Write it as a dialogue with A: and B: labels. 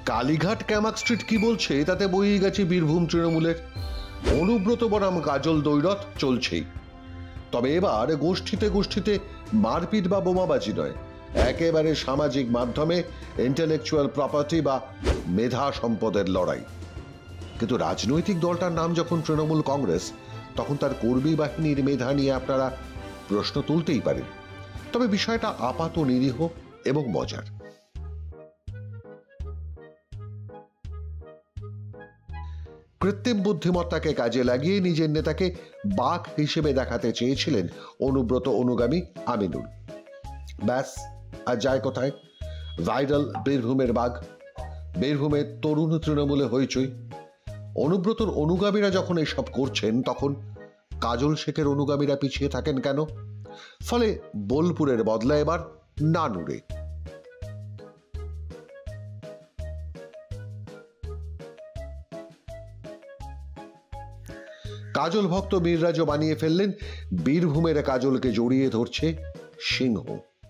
A: Kalighat Camac street কি বলছে তাতে বইয়ে গেছে বীরভূম তৃণমূলের। অনুব্রত বনাম কাজল দ্বৈরথ চলছেই, তবে এবার গোষ্ঠীতে গোষ্ঠীতে মারপিট বা বোমাবাজি নয়, একেবারে সামাজিক মাধ্যমে ইন্টেলেকচুয়াল প্রপার্টি বা মেধা সম্পদের লড়াই। কিন্তু রাজনৈতিক দলটার নাম যখন তৃণমূল কংগ্রেস, তখন তার কর্মী বাহিনীর মেধা নিয়ে আপনারা প্রশ্ন তুলতেই পারেন। তবে বিষয়টা আপাত নিরীহ এবং মজার। কৃত্রিম বুদ্ধিমত্তাকে কাজে লাগিয়ে নিজের নেতাকে বাঘ হিসেবে দেখাতে চেয়েছিলেন অনুব্রত অনুগামী আমিনুল। ব্যাস, আর যায় কোথায়? ভাইরাল বীরভূমের বাঘ। বীরভূমের তরুণ তৃণমূলে হইচই। অনুব্রতর অনুগামীরা যখন এসব করছেন, তখন কাজল শেখের অনুগামীরা পিছিয়ে থাকেন কেন? ফলে বোলপুরের বদলা এবার নানুরে। কাজল ভক্ত মিররাজও বানিয়ে ফেললেন বীরভূমের কাজলকে জড়িয়ে ধরছে সিংহ।